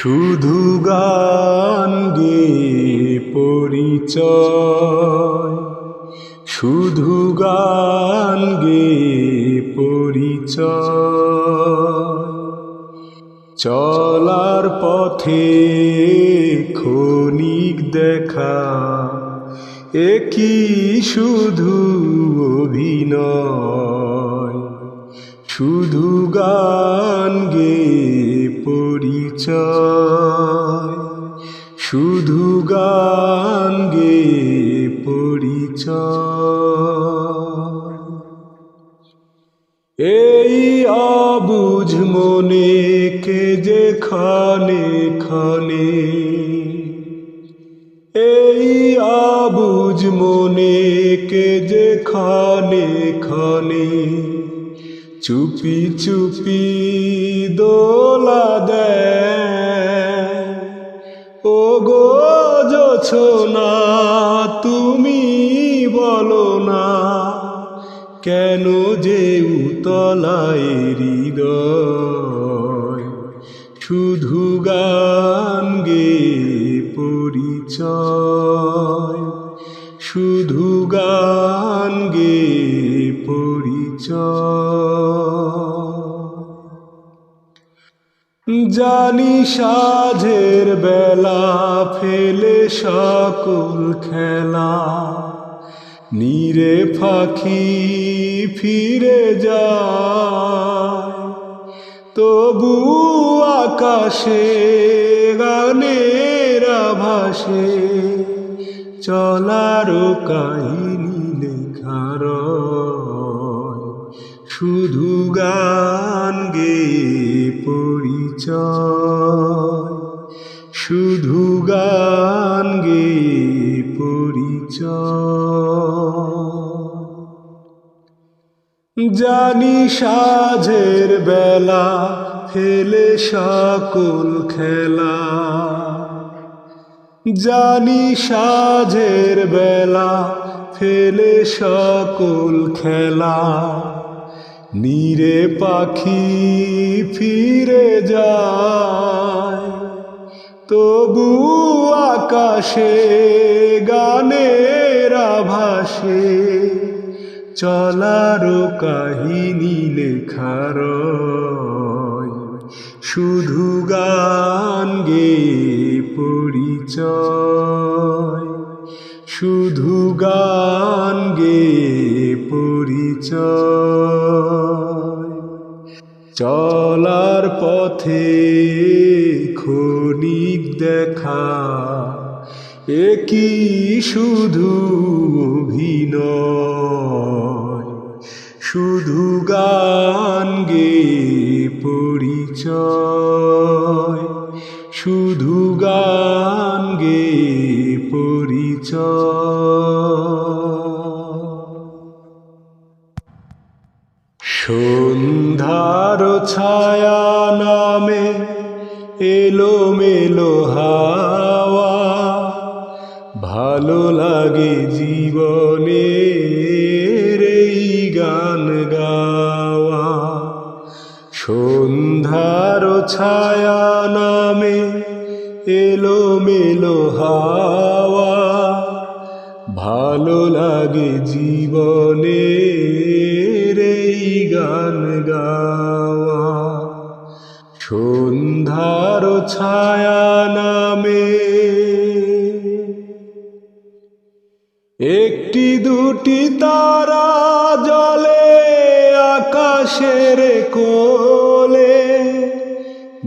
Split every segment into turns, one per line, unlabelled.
শুধু গান গেয়ে পরিচয়, শুধু গান গেয়ে পরিচয়। চলার পথে ক্ষণিক দেখা, একই শুধু অভিনয়। শুধু গান গেয়ে পরিচয়, শুধু গান গেয়ে পরিচয়। এই অবুঝ মনে কে যে ক্ষণে ক্ষণে, এই অবুঝ মনে কে যে ক্ষণে ক্ষণে চুপি চুপি দোলা দেয়। ও গো জোছনা তুমি বলো না, কেন যে উতলায় হৃদয়। শুধু গান গেয়ে পরিচয়, শুধু গান গেয়ে পরিচয়। জানি সাঁঝের বেলা ফেলে সকল খেলা, নীরে পাখি ফিরে যায়। তবু আকাশে গানের আভাসে চলার কাহিনী লেখার। শুধু গান গেয়ে পরিচয়, শুধু গান গেয়ে পরিচয়। জানি সাঁঝের বেলা ফেলে সকল খেলা, জানি সাঁঝের বেলা ফেলে সকল খেলা, নীরে পাখি ফিরে যায়। তবু আকাশে গানের আভাসে চলার কাহিনী লেখার। শুধু গান গেয়ে পরিচয়, শুধু গান গেয়ে পরিচয়। চলার পথে ক্ষণিক দেখা, একই শুধু অভিনয়। শুধু গান গেয়ে পরিচয়, শুধু গান গেয়ে পরিচয়। সন্ধ্যার ছায়া নামে এলোমেলো হাওয়া, ভালো লাগে জীবনের এই গান গাওয়া। সন্ধ্যার ছায়া নামে এলোমেলো হাওয়া, ভালো লাগে জীবনের এই গান গাওয়া। সন্ধ্যার ছায়া নামে একটি দুটি তারা জ্বলে আকাশের কোলে,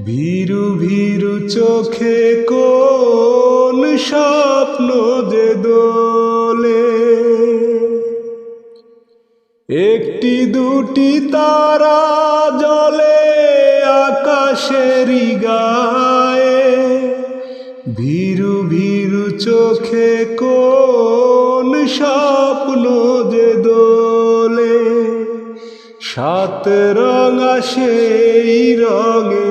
ভীরু ভীরু চোখে কোন স্বপ্ন যে দোলে। একটি দুটি তারা জ্বলে আকাশের গায়ে, ভীরু ভীরু চোখে কোন স্বপ্ন যে দোলে। সাত রঙা সেই রঙে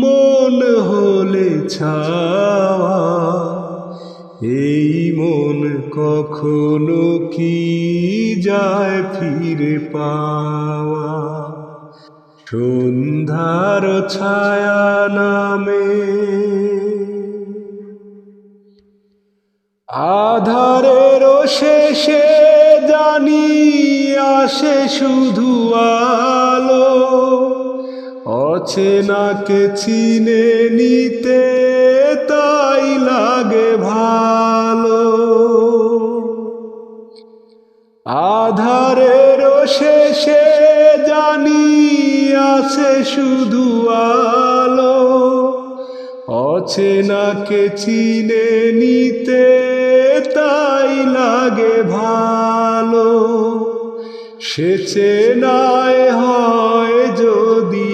মন হলে ছাওয়া, এই মন কখনো কি যায় ফিরে পাওয়া। সন্ধ্যার ছায়া নামে আধারের শেষে জানি আসে শুধু আলো অচেনাকে চিনে নিতে তাই লাগে ভালো আধারের শেষে জানি আসে শুধু আলো অচেনাকে চিনে নিতে তাই লাগে ভালো সে চেনায় হয় যদি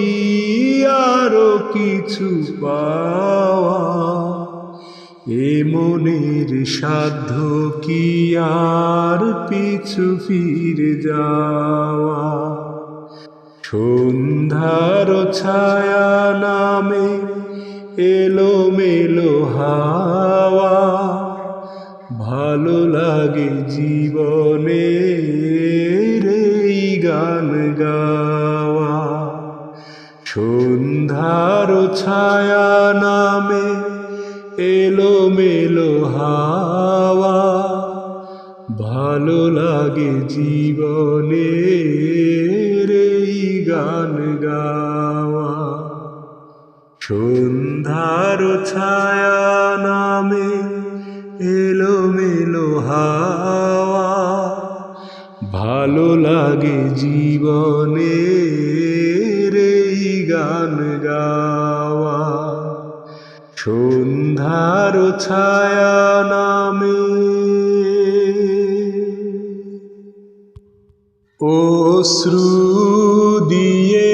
আরো কিছু পাওয়া এ মনের সাধ্য কি আর পিছু ফিরে যাওয়া সন্ধ্যার ছায়া নামে এলোমেলো হাওয়া ভালো লাগে জীবনের এই গান গাওয়া সন্ধ্যার ছায়া নামে এলোমেলো হাওয়া ভালো লাগে জীবনের এই গান গাওয়া সন্ধ্যার ছায়া নামে এলোমেলো হাওয়া ভালো লাগে জীবনের এই গান গাওয়া সন্ধ্যার ছায়া নামে অশ্রু দিয়ে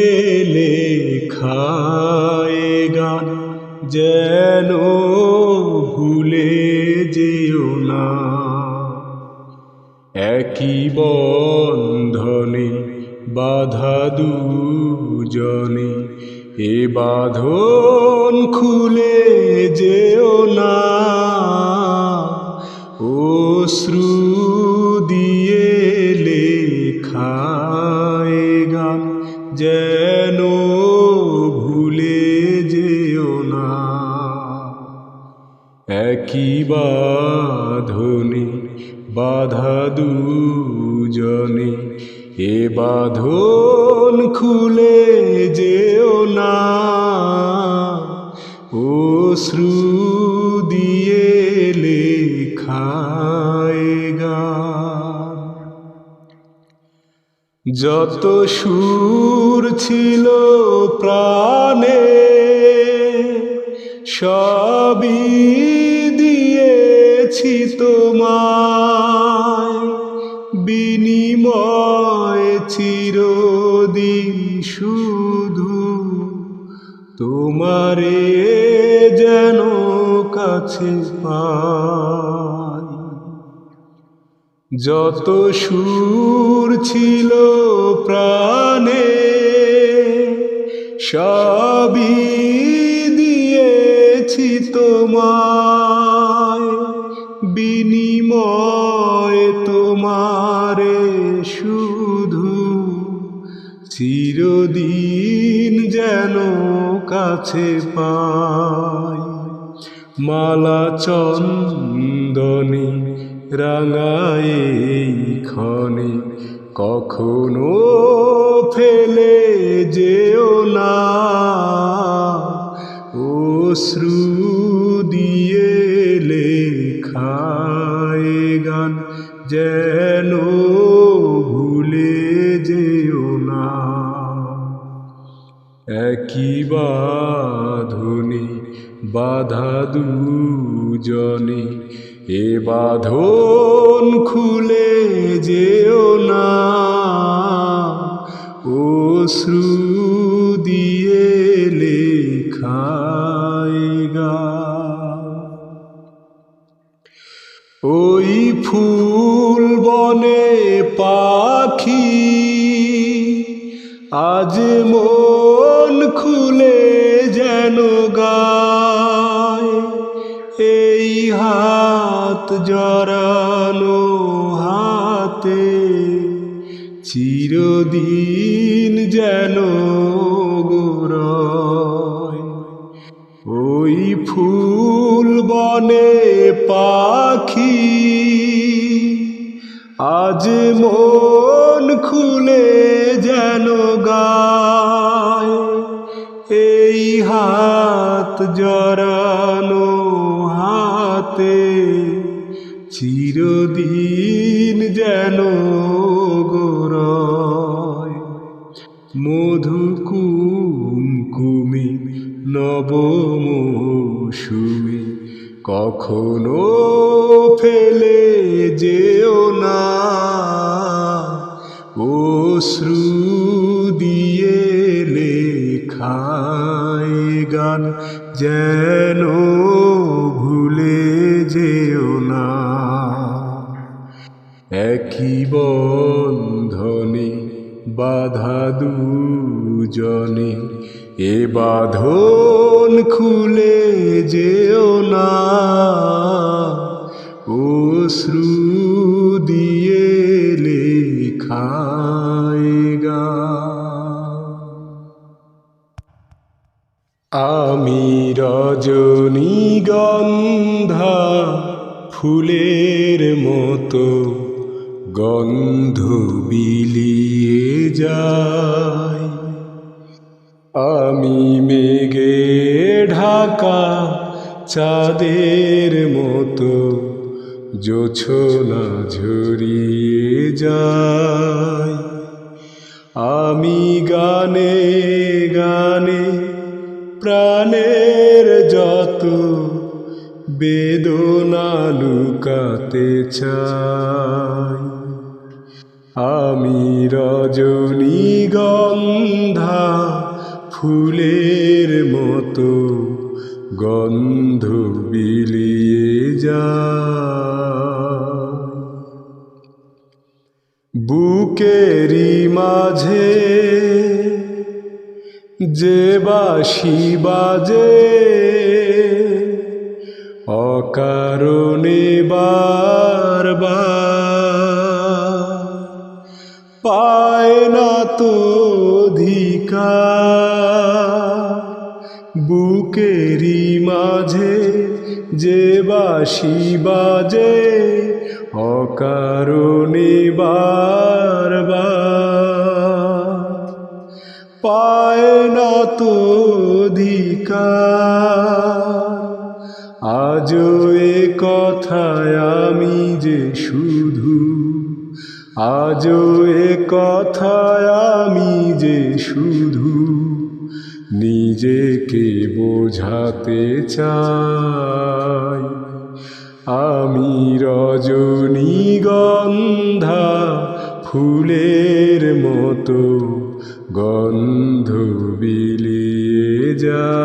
লেখা এ গান যেন ভুলে যেও না একই বন্ধনে বাধা দুজনে এ বাঁধন খুলে যেও না অশ্রু দিয়ে লেখা এ গান যেন ভুলে যেও না একই বাঁধনে বাধা দুজনে এ বাঁধন খুলে যেও না অশ্রু দিয়ে লেখা এ গান যত সুর ছিল প্রাণে সবই দিয়েছি তোমায় বিনিময় চিরদিন শুধু তোমারে যেন কাছে পাই যত সুর ছিল প্রাণে সবই দিয়েছি তোমায় বিনিময় তোমারে শুধু চিরদিন যেন কাছে পাই মালা চন্দনে রাঙায় ক্ষণে কখনো ফেলে যেও না অশ্রু দিয়ে লেখা এ গান যেন ভুলে যেও না একই বাঁধনে বাধা দুজনে এ বাঁধন খুলে যেও না অশ্রু দিয়ে লেখা এ গান ওই ফুল বনে পাখি আজ মন খুলে যেন গায় এই হাত জড়ানো হাতে চিরদিন যেন ফুল বনে পাখি আজ মন খুলে যেন গায়, এই হাত জড়ানো হাতে চিরদিন যেন গোরয়। মধু কুমকুমি নব মৌসুমী কখনো ফেলে যেও না, অশ্রু দিয়ে লেখায় গান যেন ভুলে যেও না। একই বন্ধনে বাঁধা দুজনে, এ বাঁধন খুলে যেও না, অশ্রু দিয়ে লেখায় গান। আমি রজনীগন্ধা ফুলের মতো গন্ধ বিলিয়ে যাই, আমি মেঘে ঢাকা চাঁদের মতো জোছনা ঝরিয়ে যাই। আমি গানে গানে প্রাণের যত বেদনা লুকাতে চাই, আমি রজনীগন্ধা ফুলের মতো গন্ধ বিলিয়ে যাই। বুকেরই মাঝে যে বাঁশি বাজে, অকারণে বারবার পায় না তো অধিকার। বুকেরই মাঝে যে বাঁশি বাজে, অকারণে বারবার পায় না তো অধিকার। আজও এ কথায় আমি যে শুধু, আজও এ কথায় আমি যে শুধু নিজেকে বোঝাতে চাই। আমি রজনীগন্ধা ফুলের মতো গন্ধ বিলিয়ে যাই।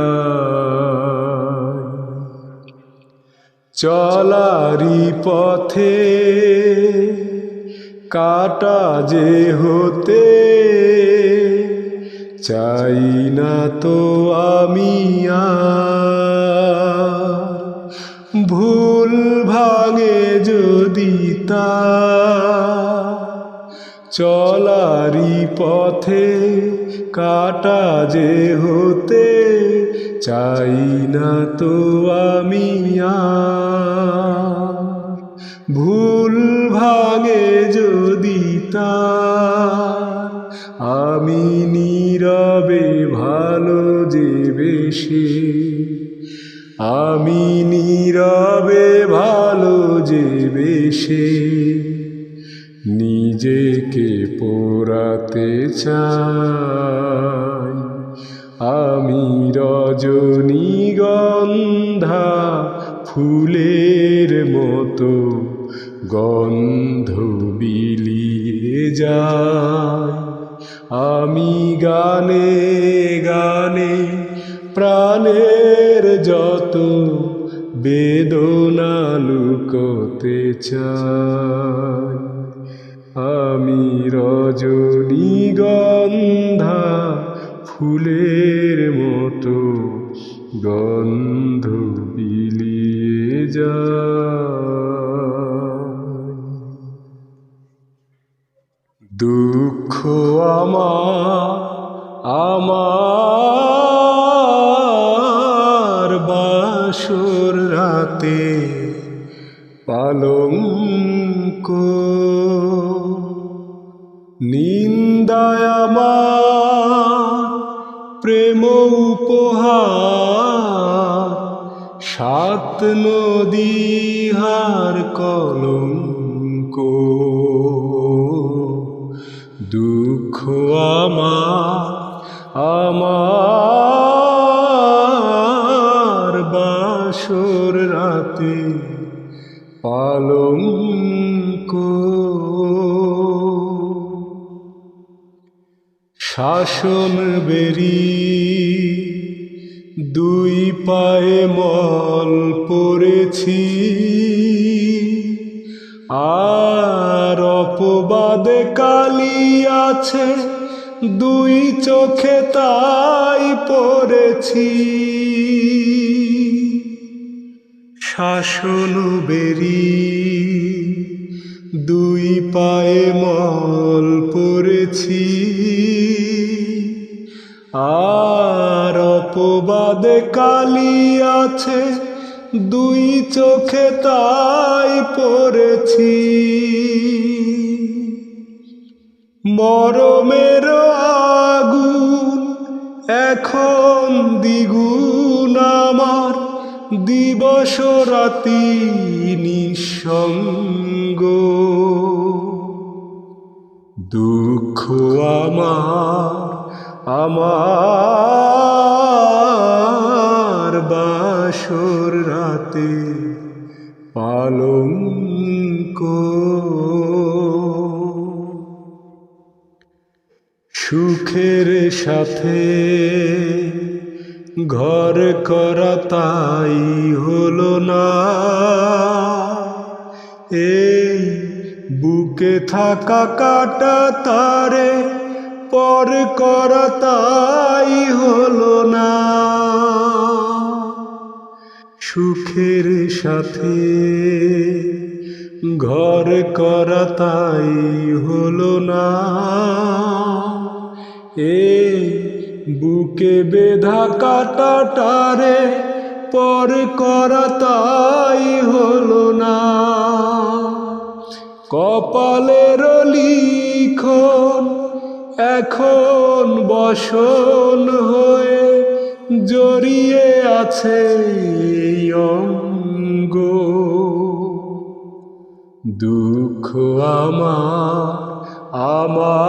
চলারি পথে কাটা যে হতে চাই না তো আমি আর, ভুল ভাঙে যদি তা চলারি পথে কাটা যে হতে চাই না তো আমি আর, ভুল ভাঙে যদি তা আমি নীরবে ভালো যে বেশি, আমি নীরবে ভালো যে বেশি নিজেকে পোড়াতে চাই। আমি রজনীগন্ধা ফুলের মতো গন্ধ বিলিয়ে যাই। আমি গানে গানে প্রাণের যত বেদনা লুকোতে চাই। আমি রজনীগন্ধা ফুলের মতো গন্ধ বিলিয়ে যাই। দুঃখ আমার বাসর রাতে পালঙ্ক নিন্দায় আমার প্রেম উপহার সাত নদীহার কলঙ্ক দুঃখ আমার বাসর রাতে পালঙ্ক শাসন বেরি দুই পায়ে মল পড়েছি আর অপবাদে কালি আছে দুই চোখে তাই পড়েছি শাসন বেরি দুই পায়ে মল পড়েছি আর অপবাদে কালি আছে দুই চোখে তাই পড়েছি মরমের আগুন এখন দ্বিগুণ আমার দিবস রাতি নিঃসঙ্গ দুঃখ আমার বাসর রাতে পালঙ্ক সুখের সাথে ঘর করা তাই হলো না এই বুকে থাকা কাটা তারে পর করা তাই হলো না সুখের সাথে ঘর করা তাই হলো না এই বুকে বেধা কাটাটারে পর করা তাই হলো না কপালের লিখন এখন বসন হয়ে জড়িয়ে আছে এই অঙ্গ দুঃখ আমার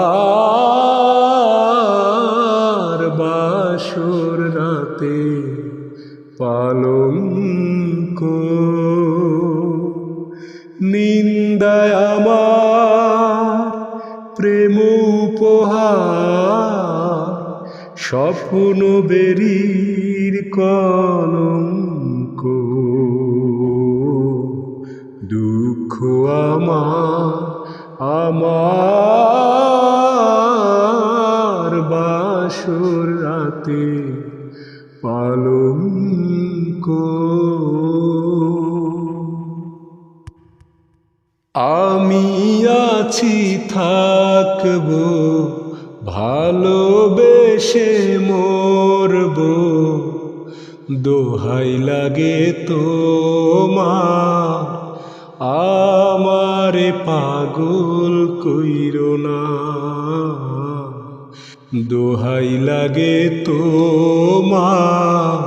বাসর রাতে পালঙ্ক নিন্দায় আমার প্রেম উপহার স্বপ্ন বেরির কলঙ্ক দুঃখ আমার বাসর রাতে পালঙ্ক আমি আছি থাকব ভালোবেসে মরব দোহাই লাগে তোমার আমারে পাগল কইরো না দোহাই লাগে তোমার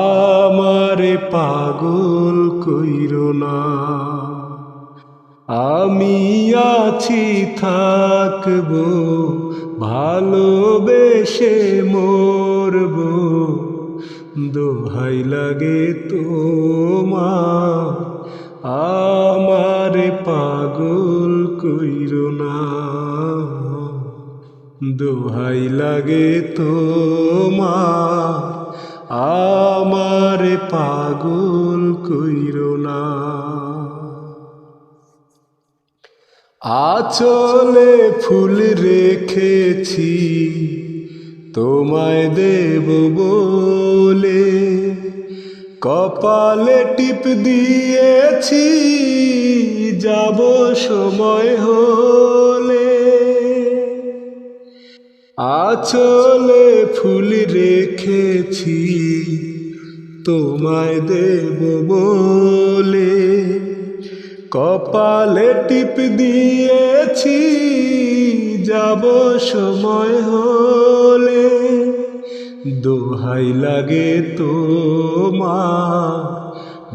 আমারে পাগল কইরো না আমি আছি থাকব ভালোবেসে মরব দোহাই লাগে তোমার আমারে পাগল কইরো না দোহাই লাগে তোমার আমারে পাগল কইরো না আঁচলে ফুল রেখেছি তোমায় দেব বলে কপালে টিপ দিয়েছি যাব সময় হলে আঁচলে ফুল রেখেছি তোমায় দেব বলে কপালে টিপ দিয়েছি, যাব সময় হলে দোহাই লাগে তোমার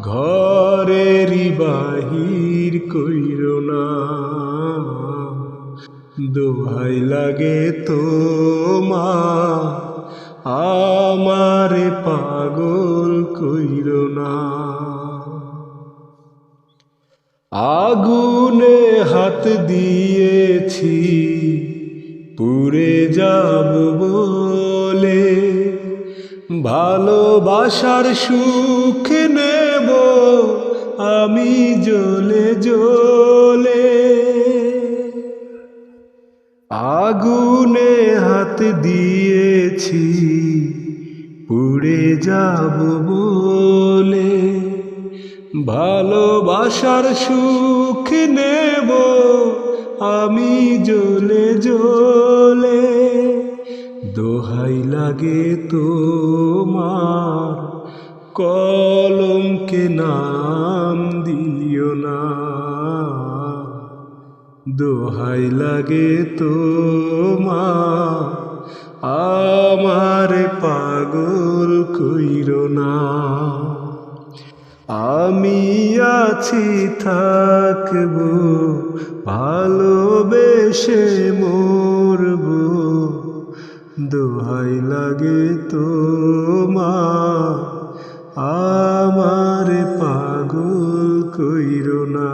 ঘরেরই বাহির কইরো না, দোহাই লাগে তোমার আমারে পাগল কইরো না। আগুনে হাত দিয়েছি পুড়ে যাব বলে, ভালোবাসার সুখ নেব আমি জ্বলে জ্বলে। আগুনে হাত দিয়েছি পুড়ে যাব বলে, ভালোবাসার সুখ নেব আমি জ্বলে জ্বলে। দোহাই লাগে তোমার কলঙ্কে নাম দিও না, দোহাই লাগে তোমার আমার পাগল কইরো না। আমি আছি থাকব ভালোবেসে মরব, দোহাই লাগে তোমার আমার পাগল কইরো না,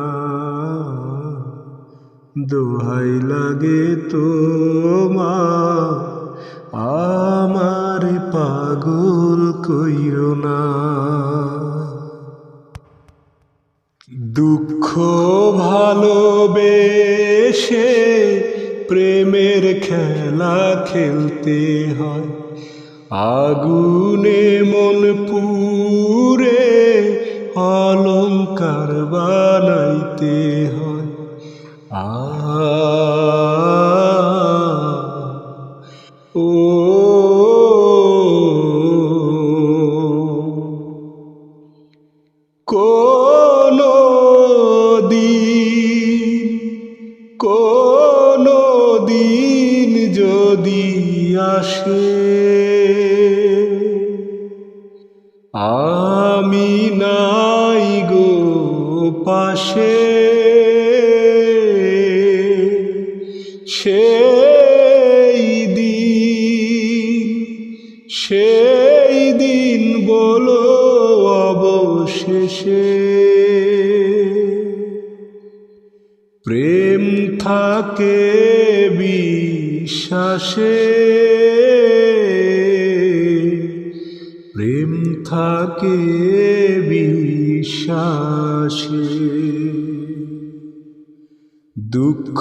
দোহাই লাগে তোমার আমার পাগল কইরো না। দুঃখ ভালোবেসে প্রেমের খেলা খেলতে হয়, আগুনে মন পুড়ে অলংকার বানাইতে হয়। ও কোনো দিন যদি আসে আমি নাই গো পাশে, সেই দিন বলো অবশেষে প্রেম থাকে বিশ্বাসে, প্রেম থাকে বিশ্বাসে। দুঃখ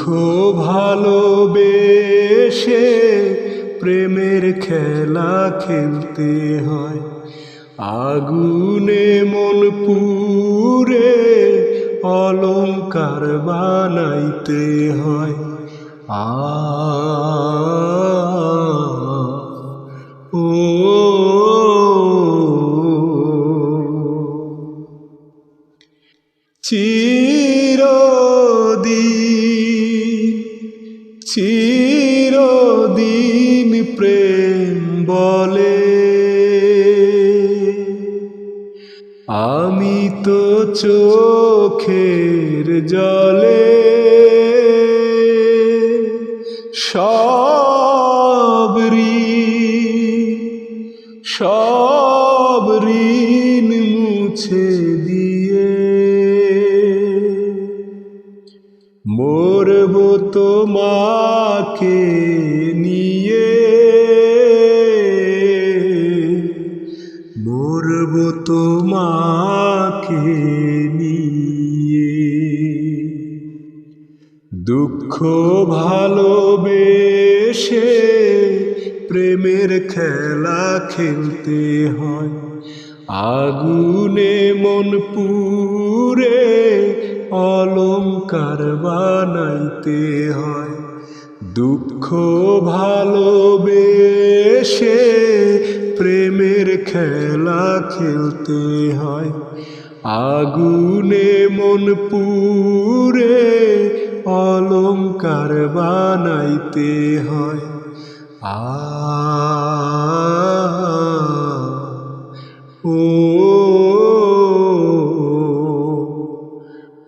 ভালোবেসে প্রেমের খেলা খেলতে হয়, আগুনে মন পুড়ে অলংকার বানাইতে হয়। ও চিরদিন প্রেম বলে আমি তো চোখের জলে সব ঋণ মুছে দিয়ে মরব তোমাকে নিয়ে, মরব তোমাকে নিয়ে। দুঃখ ভালোবেসে প্রেমের খেলা খেলতে হয়, আগুনে মন পুড়ে অলংকার বানাইতে হয়। দুঃখ ভালোবেসে প্রেমের খেলা খেলতে হয়, আগুনে মন পুড়ে অলংকার বানাইতে হয়। ও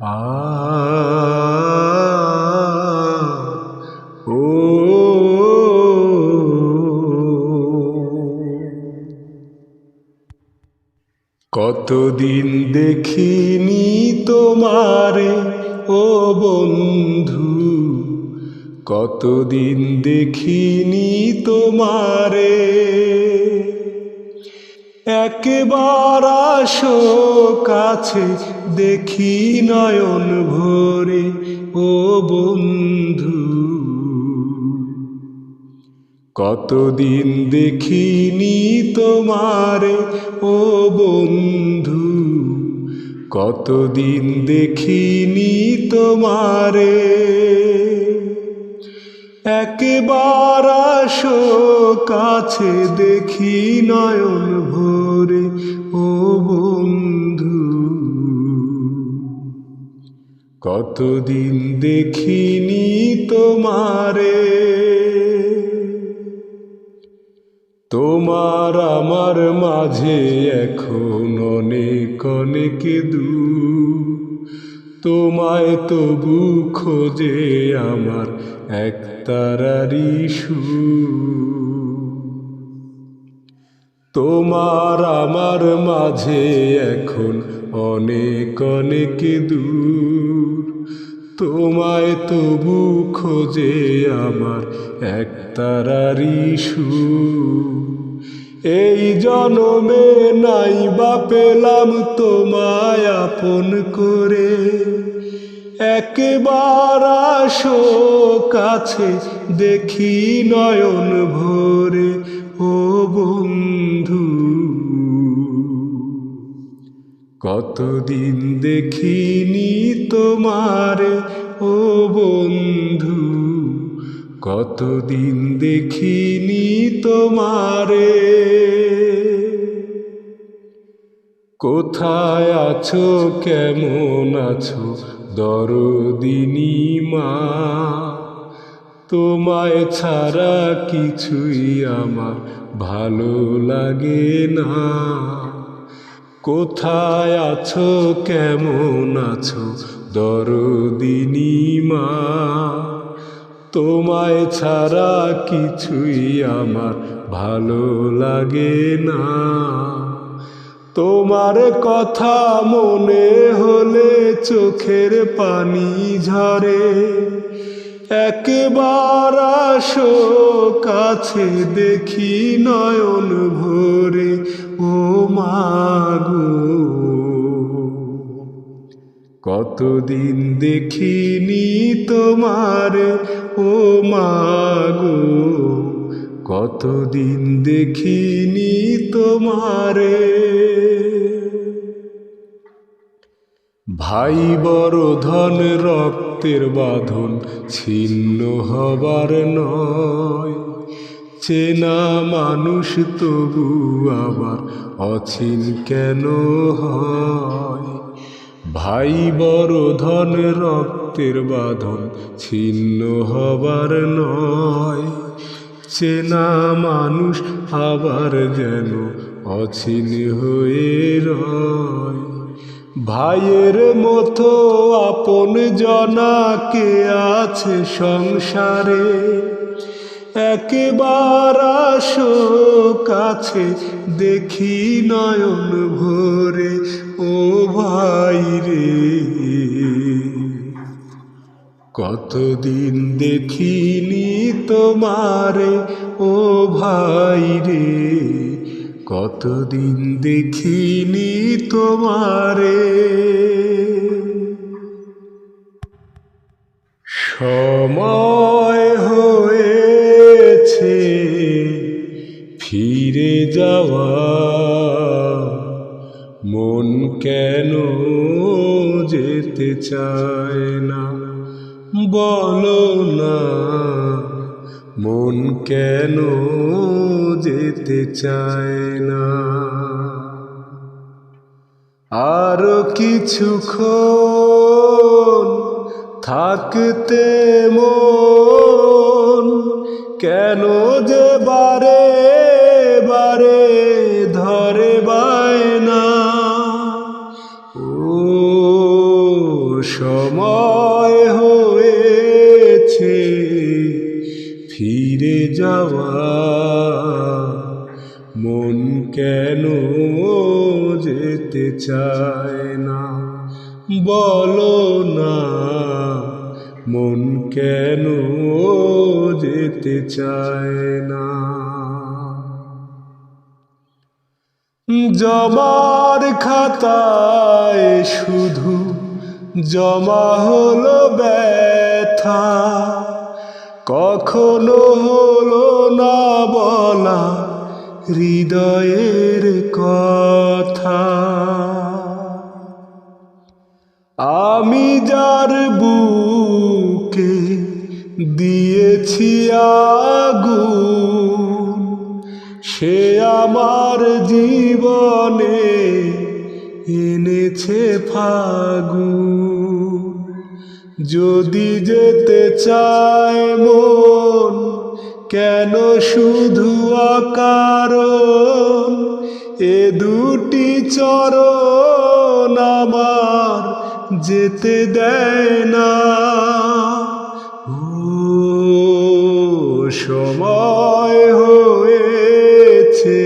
আ ও কতদিন দেখিনি তোমারে ও বন্ধু, কতদিন দেখিনি তোমারে, একবার আসো কাছে দেখি নয়ন ভরে ও বন্ধু। কতদিন দেখিনি তোমারে ও বন্ধু, কতদিন দেখিনি তোমারে, একবার আসো কাছে দেখি নয়ন ভরে ও বন্ধু। কতদিন দেখিনি তোমারে, তোমার আমার মাঝে এখন অনেক অনেক দূর, তোমায় তবু খোঁজে আমার একতারারি সুর। তোমার আমার মাঝে এখন অনেক অনেক দূর, তোমায় তবু খোঁজে আমার একতারারি সুর। এই জনমে নাই বা পেলাম তোমায় আপন করে, একবার আসো কাছে দেখি নয়ন ভরে ও বন্ধু। কতদিন দেখিনি তোমারে ও বন্ধু, কতদিন দেখিনি তোমারে। কোথায় আছো কেমন আছো দরদিনী মা, তোমায় ছাড়া কিছুই আমার ভালো লাগে না। কোথায় আছো কেমন আছো দরদিনী মা, তোমায় ছাড়া কিছুই আমার ভালো লাগে না। তোমার কথা মনে হলে চোখের পানি ঝরে, একবার আসো কাছে দেখি নয়ন ভরে ও মাগো। কতদিন দেখিনি তোমারে ও মাগো, কতদিন দেখিনি তোমারে। ভাই বড় ধন রক্তের বাঁধন ছিন্ন হবার নয়, চেনা মানুষ তবু আবার অছিন কেন হয়। ভাই বড় ধন রক্তের বাঁধন ছিন্ন হবার নয়, চেনা মানুষ আবার যেন অছিন হয়ে রয়। ভাইয়ের মতো আপন জনা কে আছে সংসারে, একবার আসো কাছে দেখি নয়ন ভরে ও ভাই রে। কতদিন দেখিনি তোমারে ও ভাই রে, কতদিন দেখিনি তোমারে। সময় হয়েছে ফিরে যাওয়া, মন কেন যেতে চায় না বলো না, মন কেন যেতে চায় না। আরো কিছুক্ষণ থাকতে মন কেন যে বারে বারে ধরে বায়না। ও সময় হয়েছে ফিরে যাওয়া, মন কেন যেতে চায় না বলো না, মন কেন যেতে চায় না। জমার খাতায় শুধু জমা হলো ব্যথা, কখনো হলো না বলা হৃদয়ের কথা। আমি যার বুকে দিয়েছি আগুন, সে আমার জীবনে এনেছে ফাগুন। যদি যেতে চায় মন কেন শুধু অকারণ, এ দুটি চরণ আমার যেতে দেয় না। ও সময় হয়েছে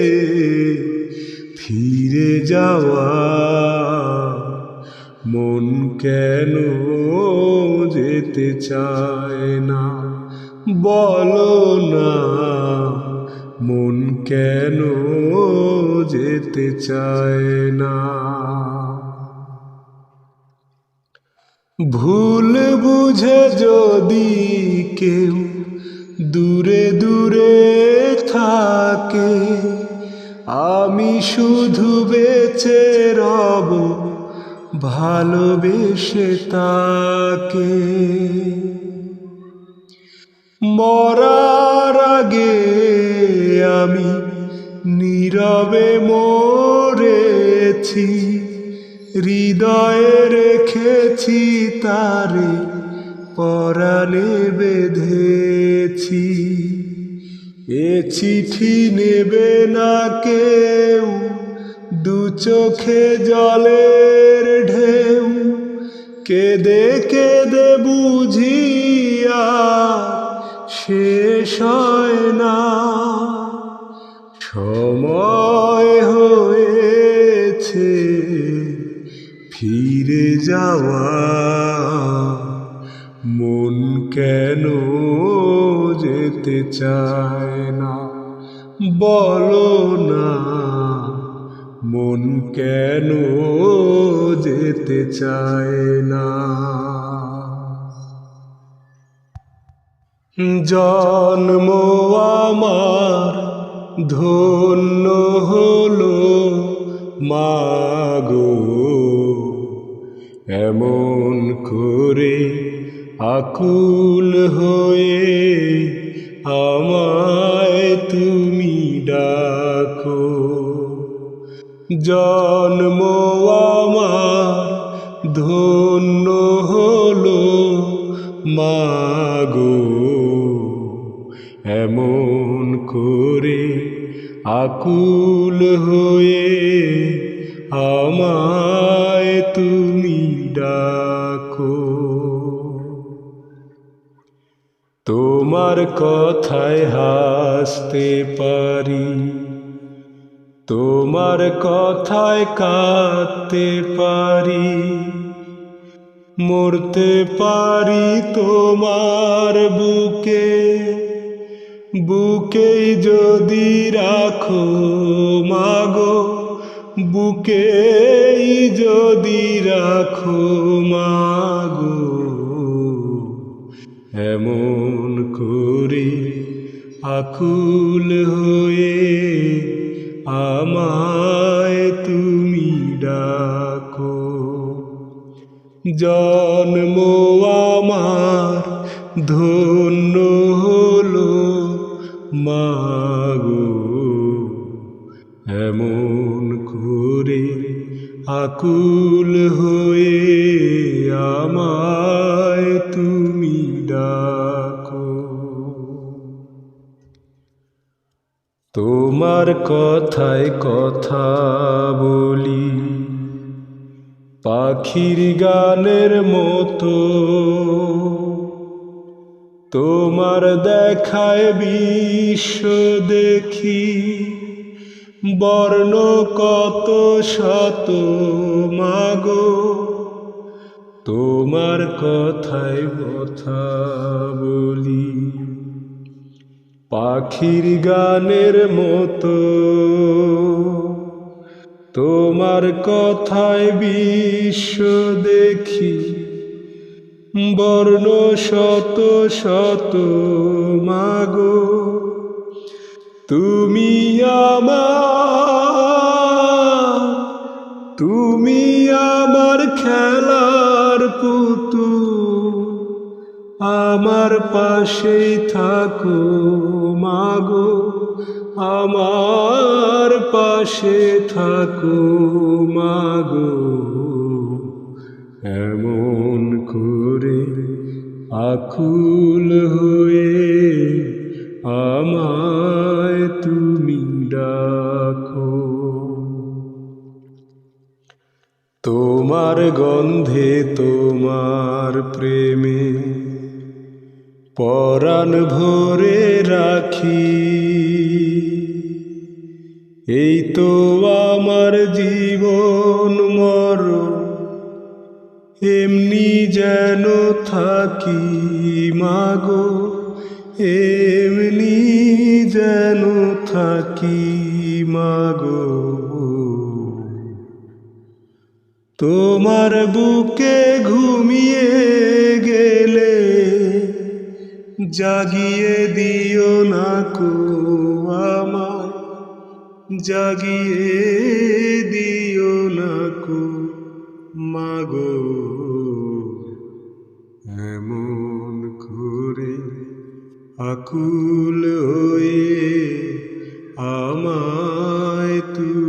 ফিরে যাওয়া, মন কেন যেতে চায় না বলো না, মন কেন যেতে চায় না। ভুল বুঝে যদি কেউ দূরে দূরে থাকে, আমি শুধু বেঁচে রব ভালোবেসে তাকে। মরার আগে আমি নীরবে মরেছি, হৃদয়ে রেখেছি তারে পরাণে বেঁধেছি। এ চিঠি নেবে না কেউ, দু চোখে জলের ঢেউ, কেঁদে কেঁদে বুঝিয়া শেষ হয় না। সময় হয়েছে ফিরে যাওয়া, মন কেন যেতে চায় না বলো না, মন কেন যেতে চায় না। জন্ম আমার ধন্য হলো মাগো, এমন করে আকুল হয়ে আমায় তুমি ডাকো। জন্ম আমার ধন্য হলো মাগো, এমন করে আকুল হয়ে আমায় তুমি ডাকো। তোমার কথায় হাসতে পারি, তোমার কথায় কাঁদতে পারি, মরতে পারি তোমার বুকে। বুকেই যদি রাখো মাগো, বুকেই যদি রাখো মাগো, এমন করে আকুল হয়ে আমায় তুমি ডাকো। জন্ম আমার ধন্য হলো মাগো, এমন করে আকুল হয়ে আমায় তুমি ডাকো। তোমার কথায় কথা বলি পাখির গানের মতো, তোমার দেখায় বিশ্ব দেখি বর্ণ কত শত মাগো। তোমার কথায় কথা বলি পাখির গানের মতো, তোমার কথায় বিশ্ব দেখি বর্ণ শত শত মাগো। তুমি আমার খেলার পুতুল, আমার পাশেই থাকো মাগো, আমার পাশে থাকো মাগো। এমন করে আকুল হয়ে আমায় তুমি ডাকো। তোমার গন্ধে তোমার প্রেমে পরাণ ভরে রাখি, এই তো আমার জীবন মরণ, এমনি যেন থাকি মাগো, এমনি যেন থাকি মাগো। তোমার বুকে ঘুমিয়ে গেলে জাগিয়ে দিও না কো আমায়, জাগিয়ে দিও না কো মাগো। এমন করে আকুল হয়ে আমায় তুমি